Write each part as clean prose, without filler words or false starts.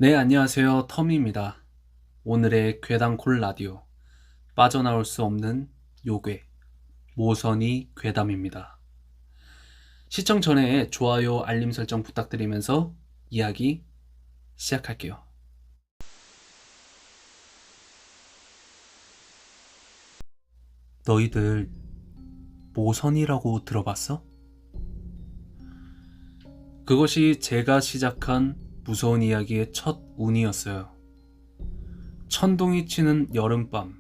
네, 안녕하세요. 터미입니다. 오늘의 괴담콜 라디오, 빠져나올 수 없는 요괴, 모선이 괴담입니다. 시청 전에 좋아요, 알림 설정 부탁드리면서 이야기 시작할게요. 너희들 모선이라고 들어봤어? 그것이 제가 시작한 무서운 이야기의 첫 운이었어요. 천둥이 치는 여름밤,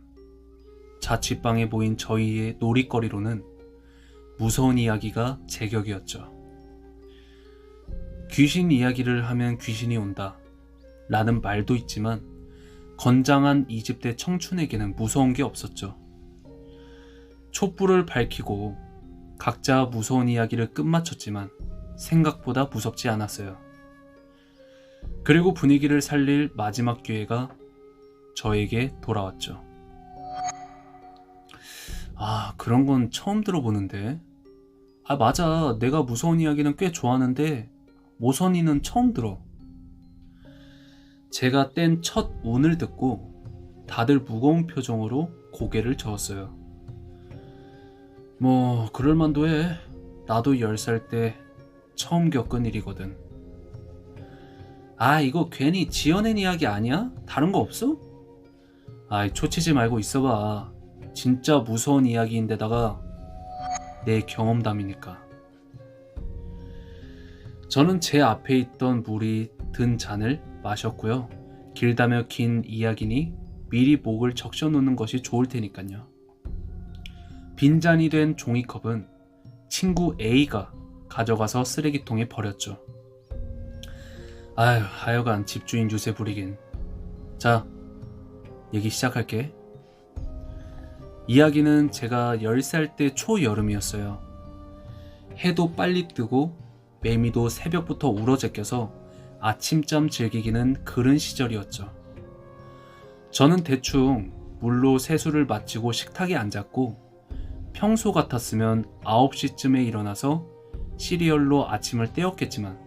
자취방에 모인 저희의 놀이거리로는 무서운 이야기가 제격이었죠. 귀신 이야기를 하면 귀신이 온다 라는 말도 있지만 건장한 20대 청춘에게는 무서운 게 없었죠. 촛불을 밝히고 각자 무서운 이야기를 끝마쳤지만 생각보다 무섭지 않았어요. 그리고 분위기를 살릴 마지막 기회가 저에게 돌아왔죠. 그런 건 처음 들어보는데. 맞아. 내가 무서운 이야기는 꽤 좋아하는데 모선이는 처음 들어. 제가 뗀 첫 운을 듣고 다들 무거운 표정으로 고개를 저었어요. 뭐 그럴만도 해. 나도 10살 때 처음 겪은 일이거든. 이거 괜히 지어낸 이야기 아니야? 다른 거 없어? 초치지 말고 있어봐. 진짜 무서운 이야기인데다가 내 경험담이니까. 저는 제 앞에 있던 물이 든 잔을 마셨고요. 길다며 긴 이야기니 미리 목을 적셔놓는 것이 좋을 테니까요. 빈잔이 된 종이컵은 친구 A가 가져가서 쓰레기통에 버렸죠. 하여간 집주인 유세 부리긴. 자, 얘기 시작할게. 이야기는 제가 10살 때 초여름이었어요. 해도 빨리 뜨고 매미도 새벽부터 울어제껴서 아침잠 즐기기는 그른 시절이었죠. 저는 대충 물로 세수를 마치고 식탁에 앉았고 평소 같았으면 9시쯤에 일어나서 시리얼로 아침을 때웠겠지만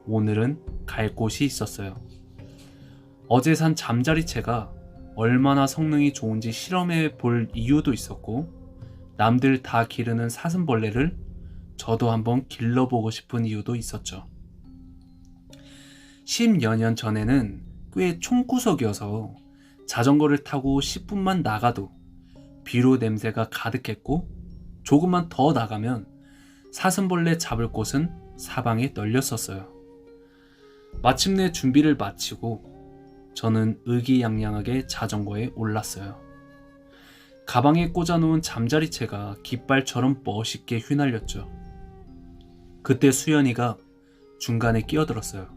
오늘은 갈 곳이 있었어요. 어제 산 잠자리채가 얼마나 성능이 좋은지 실험해 볼 이유도 있었고 남들 다 기르는 사슴벌레를 저도 한번 길러보고 싶은 이유도 있었죠. 10여 년 전에는 꽤 총구석이어서 자전거를 타고 10분만 나가도 비료 냄새가 가득했고 조금만 더 나가면 사슴벌레 잡을 곳은 사방에 널렸었어요. 마침내 준비를 마치고 저는 의기양양하게 자전거에 올랐어요. 가방에 꽂아놓은 잠자리채가 깃발처럼 멋있게 휘날렸죠. 그때 수연이가 중간에 끼어들었어요.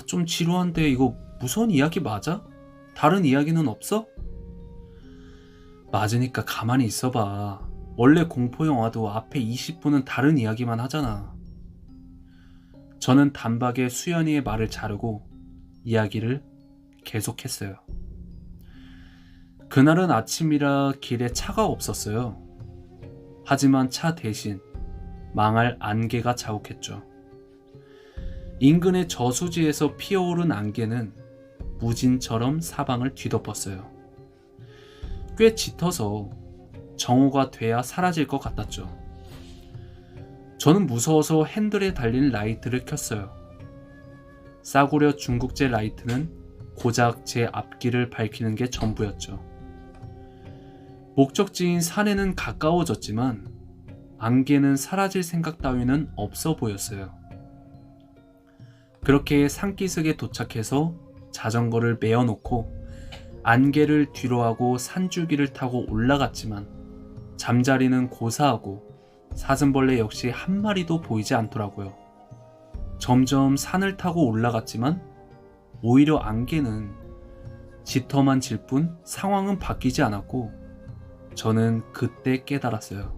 좀 지루한데 이거 무서운 이야기 맞아? 다른 이야기는 없어? 맞으니까 가만히 있어봐. 원래 공포영화도 앞에 20분은 다른 이야기만 하잖아. 저는 단박에 수연이의 말을 자르고 이야기를 계속했어요. 그날은 아침이라 길에 차가 없었어요. 하지만 차 대신 망할 안개가 자욱했죠. 인근의 저수지에서 피어오른 안개는 무진처럼 사방을 뒤덮었어요. 꽤 짙어서 정오가 돼야 사라질 것 같았죠. 저는 무서워서 핸들에 달린 라이트를 켰어요. 싸구려 중국제 라이트는 고작 제 앞길을 밝히는 게 전부였죠. 목적지인 산에는 가까워졌지만 안개는 사라질 생각 따위는 없어 보였어요. 그렇게 산기슭에 도착해서 자전거를 메어놓고 안개를 뒤로하고 산줄기를 타고 올라갔지만 잠자리는 고사하고 사슴벌레 역시 한 마리도 보이지 않더라고요. 점점 산을 타고 올라갔지만 오히려 안개는 짙어만 질 뿐 상황은 바뀌지 않았고 저는 그때 깨달았어요.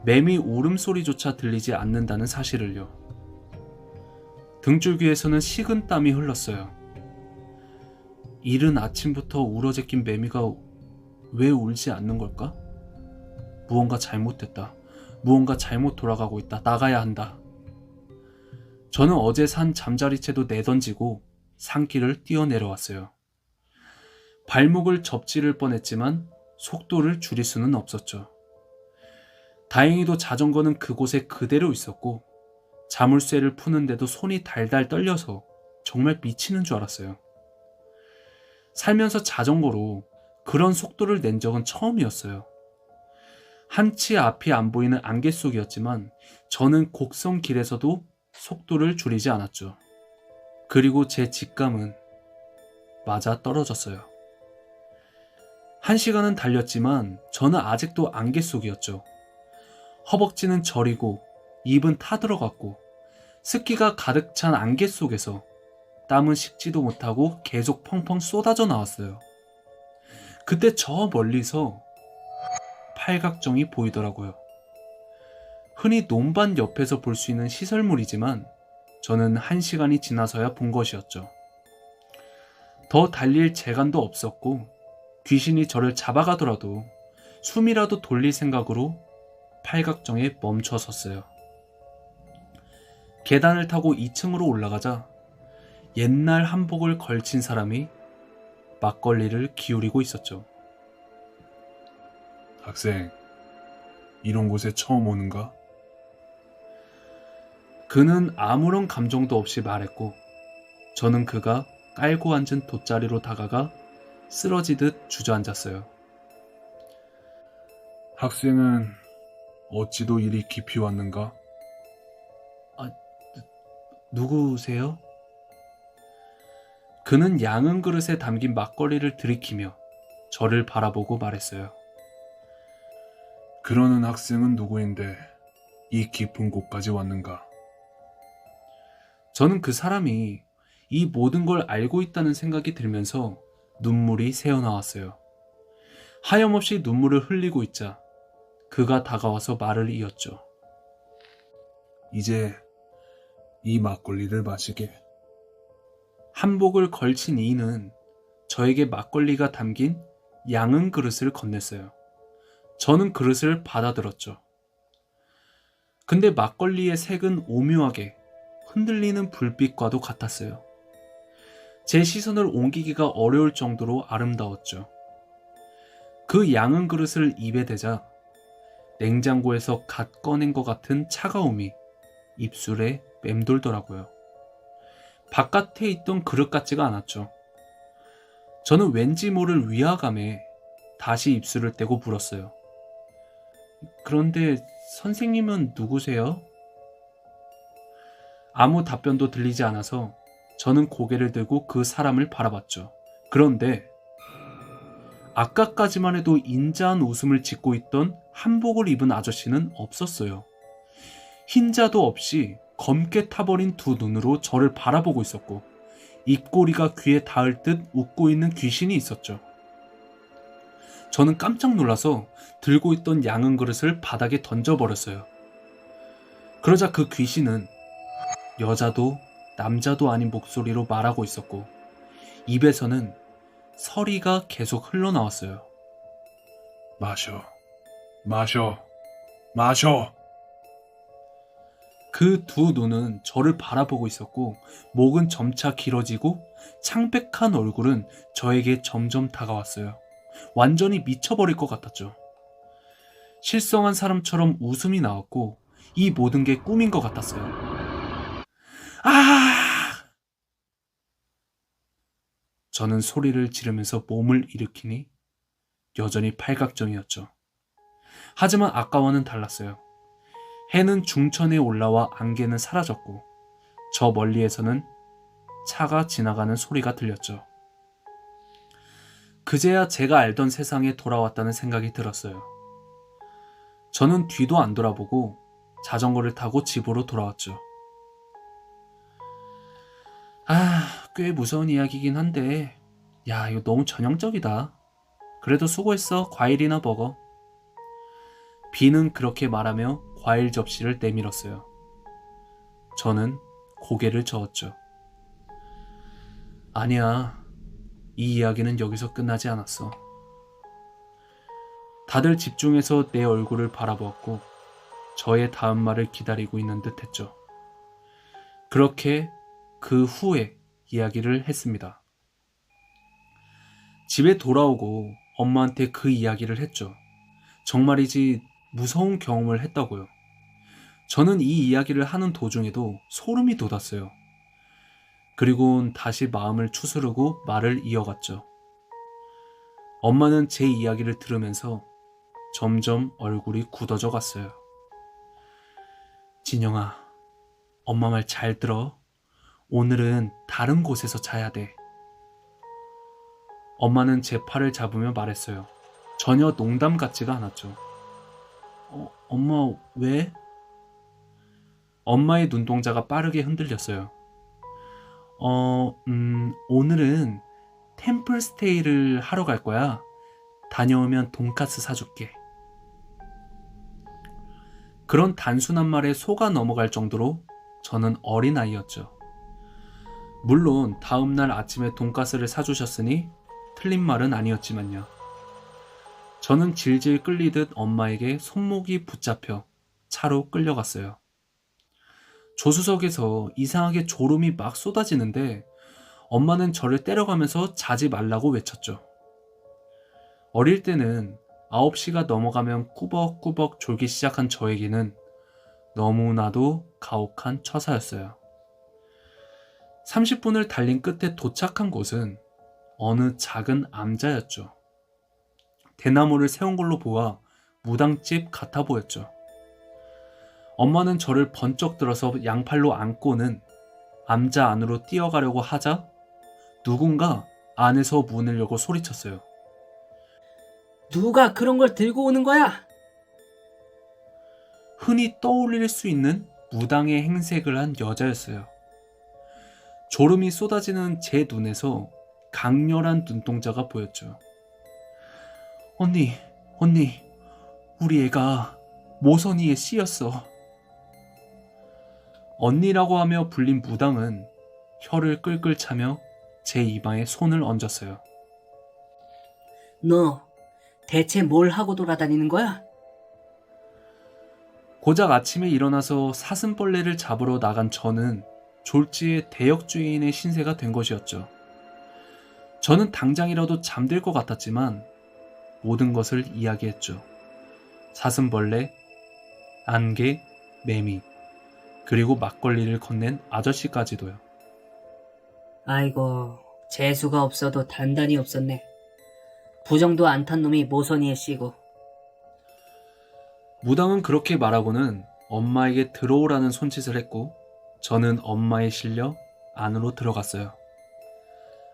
매미 울음소리조차 들리지 않는다는 사실을요. 등줄기에서는 식은땀이 흘렀어요. 이른 아침부터 울어제낀 매미가 왜 울지 않는 걸까? 무언가 잘못됐다. 무언가 잘못 돌아가고 있다. 나가야 한다. 저는 어제 산 잠자리채도 내던지고 산길을 뛰어내려왔어요. 발목을 접지를 뻔했지만 속도를 줄일 수는 없었죠. 다행히도 자전거는 그곳에 그대로 있었고 자물쇠를 푸는데도 손이 달달 떨려서 정말 미치는 줄 알았어요. 살면서 자전거로 그런 속도를 낸 적은 처음이었어요. 한치 앞이 안 보이는 안개 속이었지만 저는 곡성길에서도 속도를 줄이지 않았죠. 그리고 제 직감은 맞아 떨어졌어요. 1시간은 달렸지만 저는 아직도 안개 속이었죠. 허벅지는 저리고 입은 타들어갔고 습기가 가득 찬 안개 속에서 땀은 식지도 못하고 계속 펑펑 쏟아져 나왔어요. 그때 저 멀리서 팔각정이 보이더라고요. 흔히 논밭 옆에서 볼 수 있는 시설물이지만 저는 1시간이 지나서야 본 것이었죠. 더 달릴 재간도 없었고 귀신이 저를 잡아가더라도 숨이라도 돌릴 생각으로 팔각정에 멈춰 섰어요. 계단을 타고 2층으로 올라가자 옛날 한복을 걸친 사람이 막걸리를 기울이고 있었죠. 학생, 이런 곳에 처음 오는가? 그는 아무런 감정도 없이 말했고 저는 그가 깔고 앉은 돗자리로 다가가 쓰러지듯 주저앉았어요. 학생은 어찌도 이리 깊이 왔는가? 누구세요? 그는 양은 그릇에 담긴 막걸리를 들이키며 저를 바라보고 말했어요. 그러는 학생은 누구인데 이 깊은 곳까지 왔는가? 저는 그 사람이 이 모든 걸 알고 있다는 생각이 들면서 눈물이 새어나왔어요. 하염없이 눈물을 흘리고 있자 그가 다가와서 말을 이었죠. 이제 이 막걸리를 마시게. 한복을 걸친 이는 저에게 막걸리가 담긴 양은 그릇을 건넸어요. 저는 그릇을 받아들었죠. 근데 막걸리의 색은 오묘하게 흔들리는 불빛과도 같았어요. 제 시선을 옮기기가 어려울 정도로 아름다웠죠. 그 양은 그릇을 입에 대자 냉장고에서 갓 꺼낸 것 같은 차가움이 입술에 맴돌더라고요. 바깥에 있던 그릇 같지가 않았죠. 저는 왠지 모를 위화감에 다시 입술을 떼고 물었어요. 그런데 선생님은 누구세요? 아무 답변도 들리지 않아서 저는 고개를 들고 그 사람을 바라봤죠. 그런데 아까까지만 해도 인자한 웃음을 짓고 있던 한복을 입은 아저씨는 없었어요. 흰자도 없이 검게 타버린 두 눈으로 저를 바라보고 있었고 입꼬리가 귀에 닿을 듯 웃고 있는 귀신이 있었죠. 저는 깜짝 놀라서 들고 있던 양은 그릇을 바닥에 던져버렸어요. 그러자 그 귀신은 여자도 남자도 아닌 목소리로 말하고 있었고 입에서는 서리가 계속 흘러나왔어요. 마셔, 마셔, 마셔. 그 두 눈은 저를 바라보고 있었고 목은 점차 길어지고 창백한 얼굴은 저에게 점점 다가왔어요. 완전히 미쳐버릴 것 같았죠. 실성한 사람처럼 웃음이 나왔고 이 모든 게 꿈인 것 같았어요. 아! 저는 소리를 지르면서 몸을 일으키니 여전히 팔각정이었죠. 하지만 아까와는 달랐어요. 해는 중천에 올라와 안개는 사라졌고 저 멀리에서는 차가 지나가는 소리가 들렸죠. 그제야 제가 알던 세상에 돌아왔다는 생각이 들었어요. 저는 뒤도 안 돌아보고 자전거를 타고 집으로 돌아왔죠. 꽤 무서운 이야기긴 한데 야, 이거 너무 전형적이다. 그래도 수고했어. 과일이나 먹어. 비는 그렇게 말하며 과일 접시를 내밀었어요. 저는 고개를 저었죠. 아니야, 이 이야기는 여기서 끝나지 않았어. 다들 집중해서 내 얼굴을 바라보았고 저의 다음 말을 기다리고 있는 듯 했죠. 그렇게 그 후에 이야기를 했습니다. 집에 돌아오고 엄마한테 그 이야기를 했죠. 정말이지 무서운 경험을 했다고요. 저는 이 이야기를 하는 도중에도 소름이 돋았어요. 그리고 다시 마음을 추스르고 말을 이어갔죠. 엄마는 제 이야기를 들으면서 점점 얼굴이 굳어져 갔어요. 진영아, 엄마 말 잘 들어. 오늘은 다른 곳에서 자야 돼. 엄마는 제 팔을 잡으며 말했어요. 전혀 농담 같지가 않았죠. 엄마, 왜? 엄마의 눈동자가 빠르게 흔들렸어요. 오늘은 템플스테이를 하러 갈 거야. 다녀오면 돈까스 사줄게. 그런 단순한 말에 속아 넘어갈 정도로 저는 어린아이였죠. 물론 다음날 아침에 돈가스를 사주셨으니 틀린 말은 아니었지만요. 저는 질질 끌리듯 엄마에게 손목이 붙잡혀 차로 끌려갔어요. 조수석에서 이상하게 졸음이 막 쏟아지는데 엄마는 저를 때려가면서 자지 말라고 외쳤죠. 어릴 때는 9시가 넘어가면 꾸벅꾸벅 졸기 시작한 저에게는 너무나도 가혹한 처사였어요. 30분을 달린 끝에 도착한 곳은 어느 작은 암자였죠. 대나무를 세운 걸로 보아 무당집 같아 보였죠. 엄마는 저를 번쩍 들어서 양팔로 안고는 암자 안으로 뛰어가려고 하자 누군가 안에서 문을 열고 소리쳤어요. 누가 그런 걸 들고 오는 거야? 흔히 떠올릴 수 있는 무당의 행색을 한 여자였어요. 졸음이 쏟아지는 제 눈에서 강렬한 눈동자가 보였죠. 언니, 우리 애가 모선이에 씌였어. 언니라고 하며 불린 무당은 혀를 끌끌 차며 제 이마에 손을 얹었어요. 너 대체 뭘 하고 돌아다니는 거야? 고작 아침에 일어나서 사슴벌레를 잡으러 나간 저는 졸지에 대역주인의 신세가 된 것이었죠. 저는 당장이라도 잠들 것 같았지만 모든 것을 이야기했죠. 사슴벌레, 안개, 매미, 그리고 막걸리를 건넨 아저씨까지도요. 아이고, 재수가 없어도 단단히 없었네. 부정도 안 탄 놈이 모서니에 씌고. 무당은 그렇게 말하고는 엄마에게 들어오라는 손짓을 했고 저는 엄마에 실려 안으로 들어갔어요.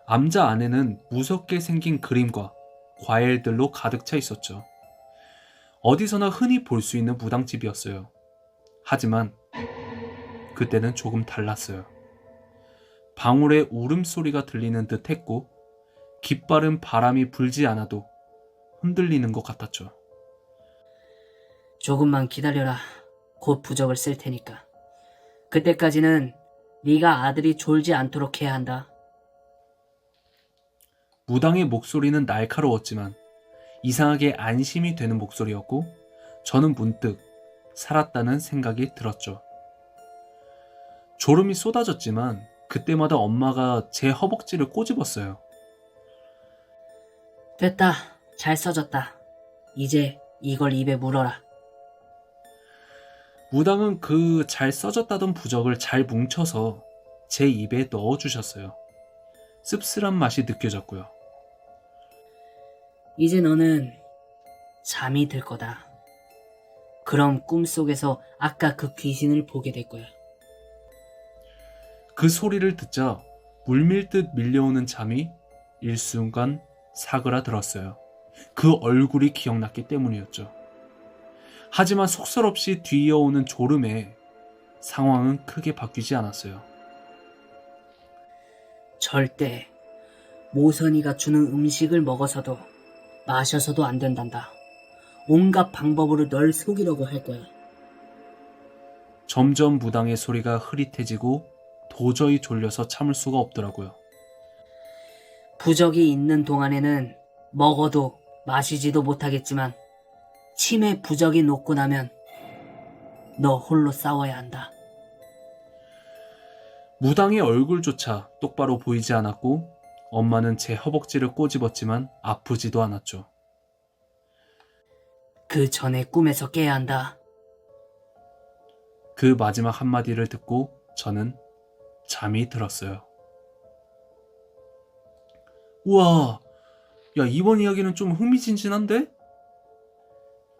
암자 안에는 무섭게 생긴 그림과 과일들로 가득 차 있었죠. 어디서나 흔히 볼 수 있는 무당집이었어요. 하지만 그때는 조금 달랐어요. 방울의 울음소리가 들리는 듯 했고 깃발은 바람이 불지 않아도 흔들리는 것 같았죠. 조금만 기다려라. 곧 부적을 쓸 테니까. 그때까지는 네가 아들이 졸지 않도록 해야 한다. 무당의 목소리는 날카로웠지만 이상하게 안심이 되는 목소리였고 저는 문득 살았다는 생각이 들었죠. 졸음이 쏟아졌지만 그때마다 엄마가 제 허벅지를 꼬집었어요. 됐다. 잘 써졌다. 이제 이걸 입에 물어라. 무당은 그 잘 써졌다던 부적을 잘 뭉쳐서 제 입에 넣어주셨어요. 씁쓸한 맛이 느껴졌고요. 이제 너는 잠이 들 거다. 그럼 꿈속에서 아까 그 귀신을 보게 될 거야. 그 소리를 듣자 물밀듯 밀려오는 잠이 일순간 사그라들었어요. 그 얼굴이 기억났기 때문이었죠. 하지만 속설없이 뒤이어오는 졸음에 상황은 크게 바뀌지 않았어요. 절대 모선이가 주는 음식을 먹어서도 마셔서도 안 된단다. 온갖 방법으로 널 속이려고 할 거야. 점점 무당의 소리가 흐릿해지고 도저히 졸려서 참을 수가 없더라고요. 부적이 있는 동안에는 먹어도 마시지도 못하겠지만 침에 부적이 녹고 나면 너 홀로 싸워야 한다. 무당의 얼굴조차 똑바로 보이지 않았고 엄마는 제 허벅지를 꼬집었지만 아프지도 않았죠. 그 전에 꿈에서 깨야 한다. 그 마지막 한마디를 듣고 저는 잠이 들었어요. 우와, 야, 이번 이야기는 좀 흥미진진한데?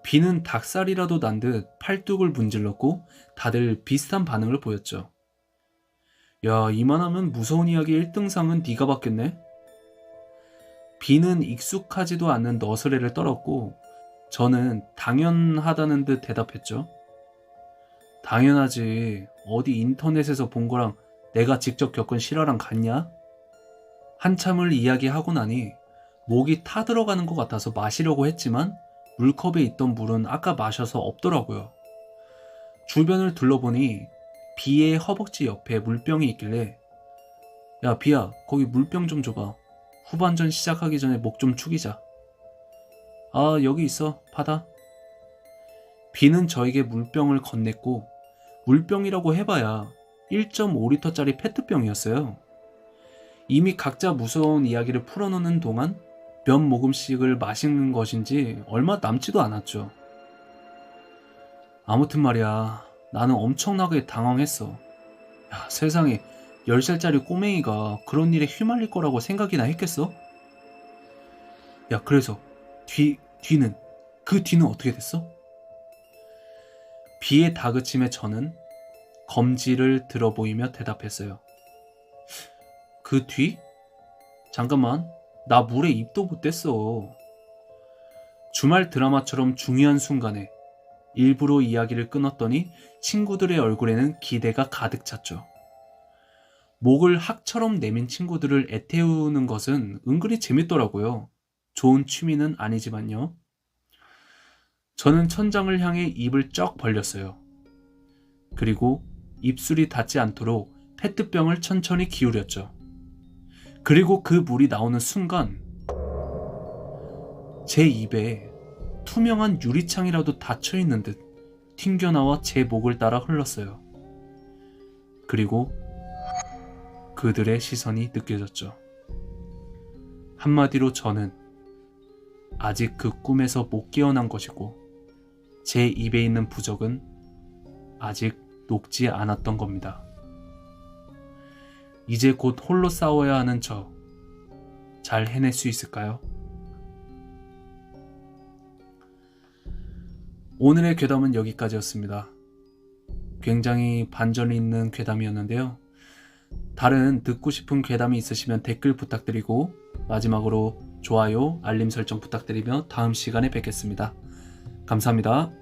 비는 닭살이라도 난 듯 팔뚝을 문질렀고 다들 비슷한 반응을 보였죠. 야, 이만하면 무서운 이야기 1등상은 네가 받겠네? 비는 익숙하지도 않는 너스레를 떨었고 저는 당연하다는 듯 대답했죠. 당연하지. 어디 인터넷에서 본 거랑 내가 직접 겪은 실화랑 같냐? 한참을 이야기하고 나니 목이 타들어가는 것 같아서 마시려고 했지만 물컵에 있던 물은 아까 마셔서 없더라고요. 주변을 둘러보니 비의 허벅지 옆에 물병이 있길래 야, 비야, 거기 물병 좀 줘봐. 후반전 시작하기 전에 목 좀 축이자. 아, 여기 있어. 받아. 비는 저에게 물병을 건넸고 물병이라고 해봐야 1.5리터짜리 페트병이었어요. 이미 각자 무서운 이야기를 풀어놓는 동안 몇 모금씩을 마시는 것인지 얼마 남지도 않았죠. 아무튼 말이야, 나는 엄청나게 당황했어. 야, 세상에 10살짜리 꼬맹이가 그런 일에 휘말릴 거라고 생각이나 했겠어? 야, 그래서 그 뒤는 어떻게 됐어? 비의 다그침에 저는 검지를 들어 보이며 대답했어요. 그 뒤? 잠깐만, 나 물에 입도 못 댔어. 주말 드라마처럼 중요한 순간에 일부러 이야기를 끊었더니 친구들의 얼굴에는 기대가 가득 찼죠. 목을 학처럼 내민 친구들을 애태우는 것은 은근히 재밌더라고요. 좋은 취미는 아니지만요. 저는 천장을 향해 입을 쩍 벌렸어요. 그리고 입술이 닿지 않도록 페트병을 천천히 기울였죠. 그리고 그 물이 나오는 순간 제 입에 투명한 유리창이라도 닫혀있는 듯 튕겨나와 제 목을 따라 흘렀어요. 그리고 그들의 시선이 느껴졌죠. 한마디로 저는 아직 그 꿈에서 못 깨어난 것이고 제 입에 있는 부적은 아직 녹지 않았던 겁니다. 이제 곧 홀로 싸워야 하는 저, 잘 해낼 수 있을까요? 오늘의 괴담은 여기까지였습니다. 굉장히 반전이 있는 괴담이었는데요. 다른 듣고 싶은 괴담이 있으시면 댓글 부탁드리고 마지막으로 좋아요, 알림 설정 부탁드리며 다음 시간에 뵙겠습니다. 감사합니다.